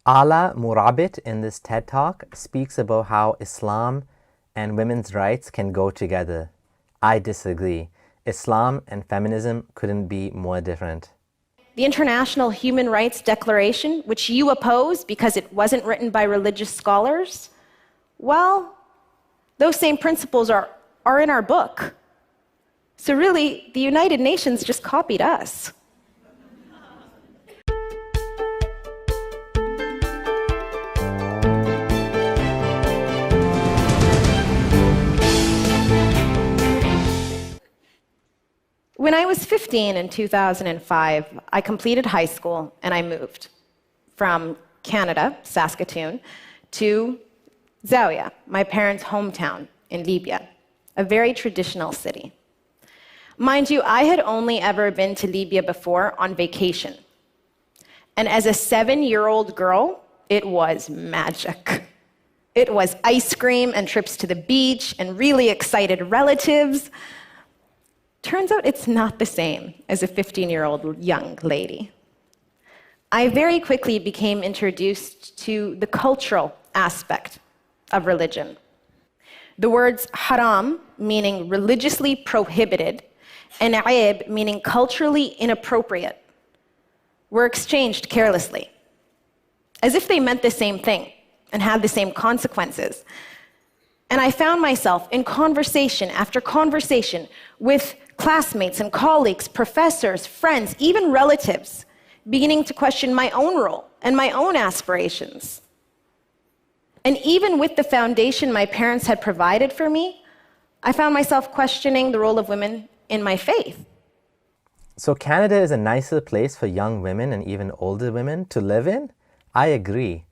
Ala Murabit in this TED Talk speaks about how Islam and women's rights can go together. I disagree. Islam and feminism couldn't be more different. The International Human Rights Declaration, which you oppose because it wasn't written by religious scholars, well, those same principles are in our book. So really, the United Nations just copied us. When I was 15 in 2005, I completed high school and I moved from Canada, Saskatoon, to Zawiya, my parents' hometown in Libya, a very traditional city. Mind you, I had only ever been to Libya before on vacation. And as a 7-year-old girl, it was magic. It was ice cream and trips to the beach and really excited relatives. Turns out it's not the same as a 15-year-old young lady. I very quickly became introduced to the cultural aspect of religion. The words haram, meaning religiously prohibited, and aib, meaning culturally inappropriate, were exchanged carelessly, as if they meant the same thing and had the same consequences. And I found myself in conversation after conversation with classmates and colleagues, professors, friends, even relatives, beginning to question my own role and my own aspirations. And even with the foundation my parents had provided for me, I found myself questioning the role of women in my faith. So Canada is a nicer place for young women and even older women to live in? I agree.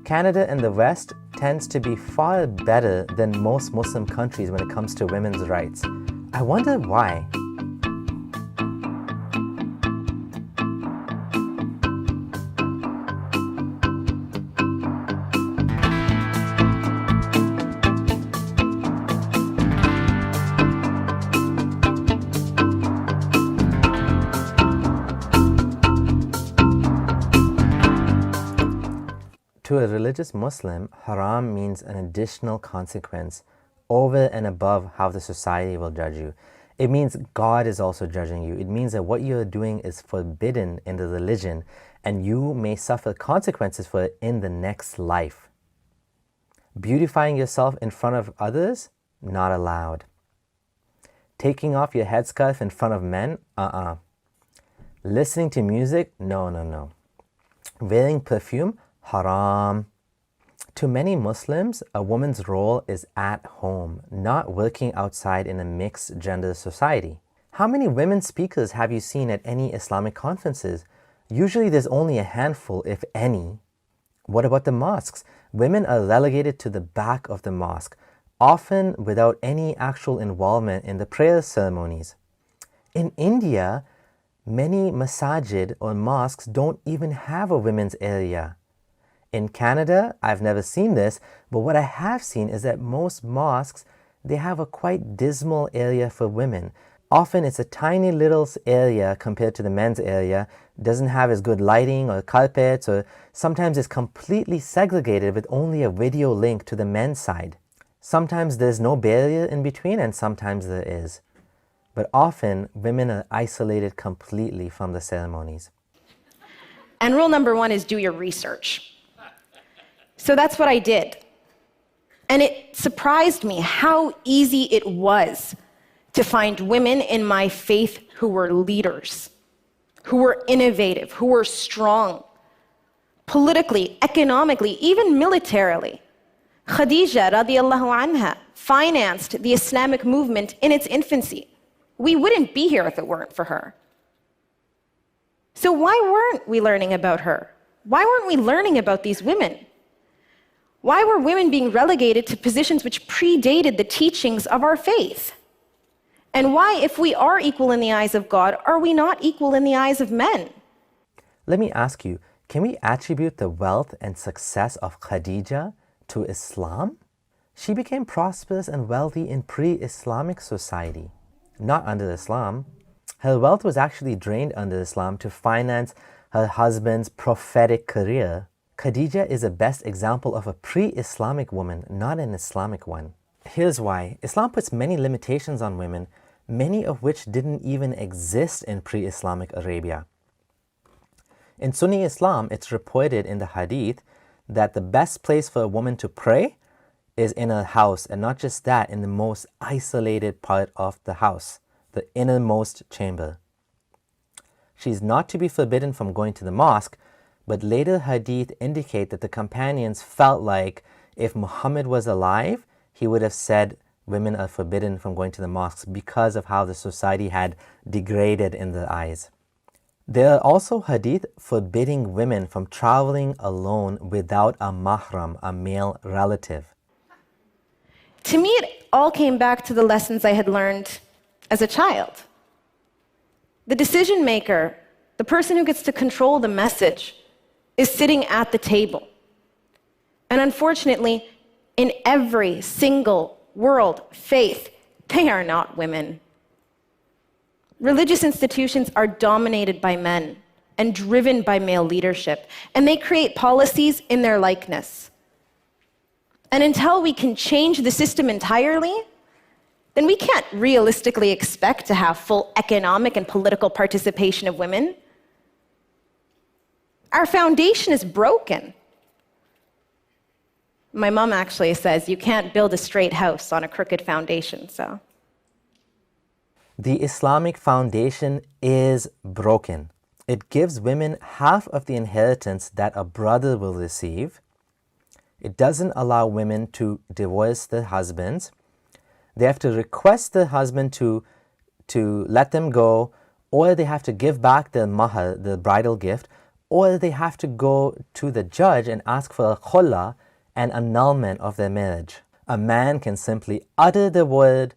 Canada in the West tends to be far better than most Muslim countries when it comes to women's rights. I wonder why. To a religious Muslim, haram means an additional consequence over and above how the society will judge you. It means God is also judging you. It means that what you're doing is forbidden in the religion and you may suffer consequences for it in the next life. Beautifying yourself in front of others? Not allowed. Taking off your headscarf in front of men? Listening to music? No. Wearing perfume? Haram. To many Muslims, a woman's role is at home, not working outside in a mixed gender society. How many women speakers have you seen at any Islamic conferences? Usually there's only a handful, if any. What about the mosques? Women are relegated to the back of the mosque, often without any actual involvement in the prayer ceremonies. In India, many masajid or mosques don't even have a women's area. In Canada, I've never seen this, but what I have seen is that most mosques, they have a quite dismal area for women. Often it's a tiny little area compared to the men's area, doesn't have as good lighting or carpets, or sometimes it's completely segregated with only a video link to the men's side. Sometimes there's no barrier in between and sometimes there is. But often women are isolated completely from the ceremonies. And rule number 1 is do your research. So that's what I did. And it surprised me how easy it was to find women in my faith who were leaders, who were innovative, who were strong, politically, economically, even militarily. Khadija radiallahu anha financed the Islamic movement in its infancy. We wouldn't be here if it weren't for her. So why weren't we learning about her? Why weren't we learning about these women? Why were women being relegated to positions which predated the teachings of our faith? And why, if we are equal in the eyes of God, are we not equal in the eyes of men? Let me ask you, can we attribute the wealth and success of Khadija to Islam? She became prosperous and wealthy in pre-Islamic society, not under Islam. Her wealth was actually drained under Islam to finance her husband's prophetic career. Khadija is the best example of a pre-Islamic woman, not an Islamic one. Here's why. Islam puts many limitations on women, many of which didn't even exist in pre-Islamic Arabia. In Sunni Islam, it's reported in the hadith that the best place for a woman to pray is in a house, and not just that, in the most isolated part of the house, the innermost chamber. She's not to be forbidden from going to the mosque, but later hadith indicate that the companions felt like if Muhammad was alive, he would have said women are forbidden from going to the mosques because of how the society had degraded in their eyes. There are also hadith forbidding women from traveling alone without a mahram, a male relative. To me, it all came back to the lessons I had learned as a child. The decision maker, the person who gets to control the message, is sitting at the table. And unfortunately, in every single world faith, they are not women. Religious institutions are dominated by men and driven by male leadership, and they create policies in their likeness. And until we can change the system entirely, then we can't realistically expect to have full economic and political participation of women. Our foundation is broken. My mom actually says you can't build a straight house on a crooked foundation, so. The Islamic foundation is broken. It gives women half of the inheritance that a brother will receive. It doesn't allow women to divorce their husbands. They have to request their husband to let them go, or they have to give back their mahar, the bridal gift, or they have to go to the judge and ask for a khulla, an annulment of their marriage. A man can simply utter the word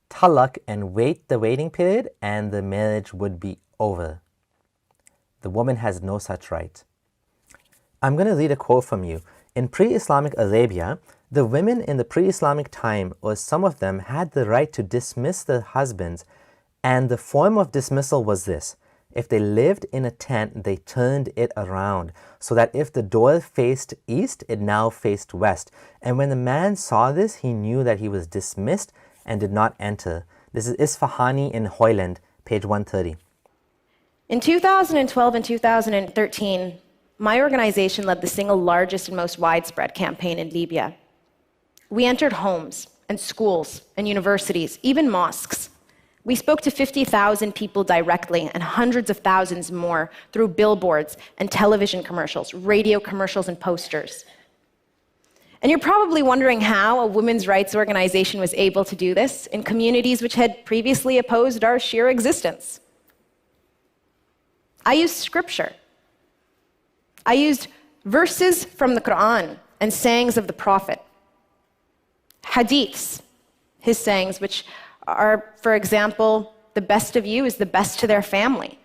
talaq and wait the waiting period, and the marriage would be over. The woman has no such right. I'm going to read a quote from you. In pre-Islamic Arabia, the women in the pre-Islamic time, or some of them, had the right to dismiss their husbands, and the form of dismissal was this. If they lived in a tent, they turned it around, so that if the door faced east, it now faced west. And when the man saw this, he knew that he was dismissed and did not enter. This is Isfahani in Hoyland, page 130. In 2012 and 2013, my organization led the single largest and most widespread campaign in Libya. We entered homes and schools and universities, even mosques. We spoke to 50,000 people directly and hundreds of thousands more through billboards and television commercials, radio commercials, and posters. And you're probably wondering how a women's rights organization was able to do this in communities which had previously opposed our sheer existence. I used scripture. I used verses from the Quran and sayings of the Prophet. Hadiths, his sayings, which are, for example, the best of you is the best to their family.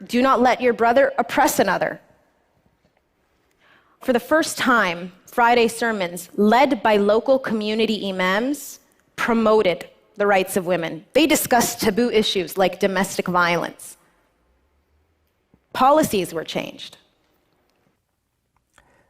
Do not let your brother oppress another. For the first time, Friday sermons, led by local community imams, promoted the rights of women. They discussed taboo issues like domestic violence. Policies were changed.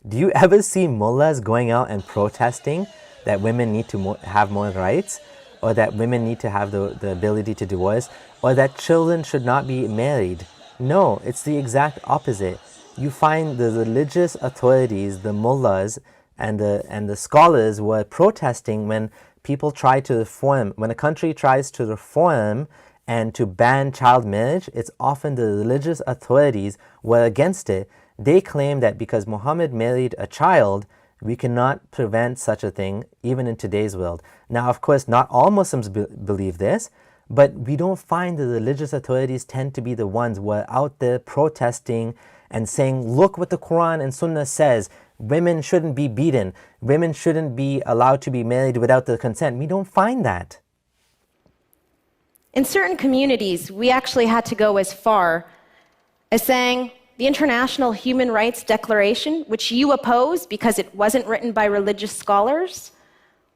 Do you ever see mullahs going out and protesting that women need to have more rights, or that women need to have the ability to divorce, or that children should not be married? No, it's the exact opposite. You find the religious authorities, the mullahs, and the scholars were protesting when people try to reform. When a country tries to reform and to ban child marriage, it's often the religious authorities were against it. They claim that because Muhammad married a child, we cannot prevent such a thing even in today's world. Now, of course, not all Muslims believe this, but we don't find the religious authorities tend to be the ones who are out there protesting and saying, look what the Quran and Sunnah says. Women shouldn't be beaten. Women shouldn't be allowed to be married without their consent. We don't find that. In certain communities, we actually had to go as far as saying, the International Human Rights Declaration, which you oppose because it wasn't written by religious scholars,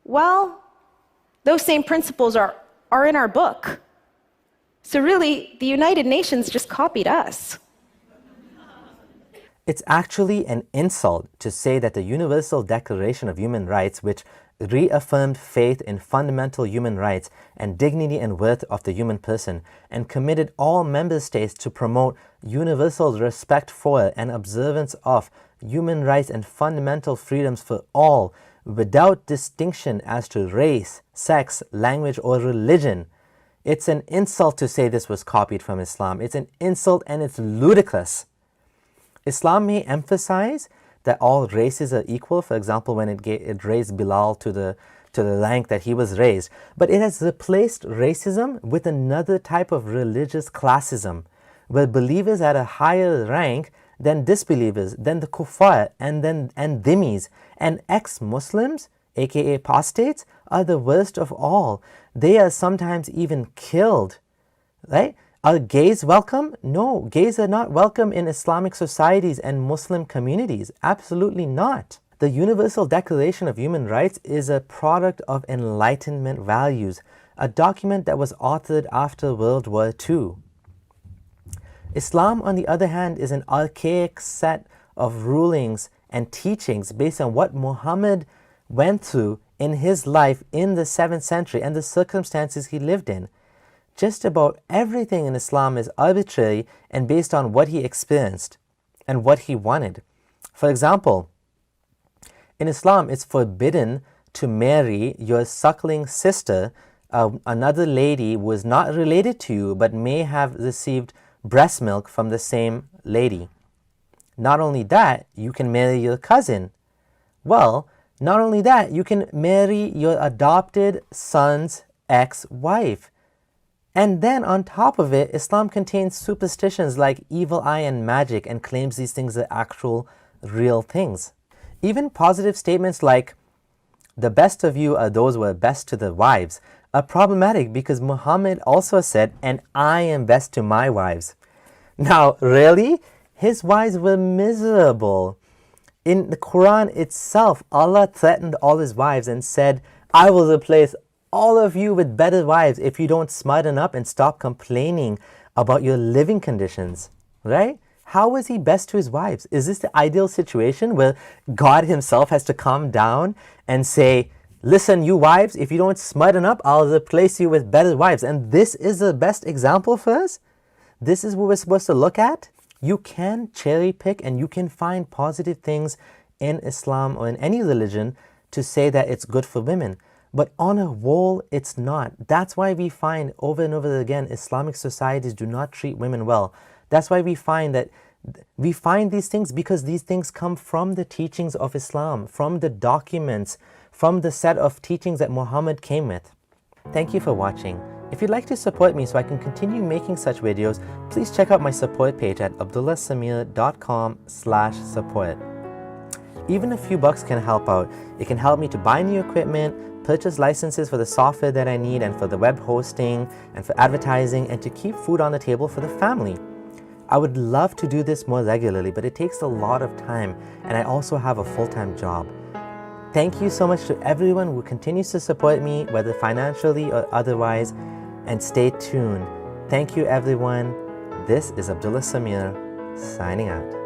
well, those same principles are in our book. So really, the United Nations just copied us. It's actually an insult to say that the Universal Declaration of Human Rights, which reaffirmed faith in fundamental human rights and dignity and worth of the human person, and committed all member states to promote universal respect for and observance of human rights and fundamental freedoms for all, without distinction as to race, sex, language, or religion. It's an insult to say this was copied from Islam. It's an insult and it's ludicrous. Islam may emphasize that all races are equal, for example, when it raised Bilal to the rank that he was raised, but it has replaced racism with another type of religious classism, where believers at a higher rank than disbelievers, than the kuffar and dhimmis and ex-Muslims, aka apostates, are the worst of all. They are sometimes even killed, right? Are gays welcome? No, gays are not welcome in Islamic societies and Muslim communities. Absolutely not. The Universal Declaration of Human Rights is a product of Enlightenment values, a document that was authored after World War II. Islam, on the other hand, is an archaic set of rulings and teachings based on what Muhammad went through in his life in the 7th century and the circumstances he lived in. Just about everything in Islam is arbitrary and based on what he experienced and what he wanted. For example, in Islam, it's forbidden to marry your suckling sister, another lady who is not related to you but may have received breast milk from the same lady. Not only that, you can marry your cousin. Well, not only that, you can marry your adopted son's ex-wife. And then on top of it, Islam contains superstitions like evil eye and magic and claims these things are actual, real things. Even positive statements like, the best of you are those who are best to their wives, are problematic because Muhammad also said, and I am best to my wives. Now, really? His wives were miserable. In the Quran itself, Allah threatened all his wives and said, I will replace all of you with better wives if you don't smarten up and stop complaining about your living conditions, right? How was he best to his wives? Is this the ideal situation where God himself has to come down and say, listen, you wives, if you don't smarten up, I'll replace you with better wives. And this is the best example for us? This is what we're supposed to look at? You can cherry pick and you can find positive things in Islam or in any religion to say that it's good for women. But on a whole, it's not. That's why we find over and over again, Islamic societies do not treat women well. That's why we find these things because these things come from the teachings of Islam, from the documents, from the set of teachings that Muhammad came with. Thank you for watching. If you'd like to support me so I can continue making such videos, please check out my support page at abdullahsamir.com/support. Even a few bucks can help out. It can help me to buy new equipment, purchase licenses for the software that I need and for the web hosting and for advertising and to keep food on the table for the family. I would love to do this more regularly, but it takes a lot of time and I also have a full-time job. Thank you so much to everyone who continues to support me, whether financially or otherwise, and stay tuned. Thank you everyone. This is Abdullah Samir signing out.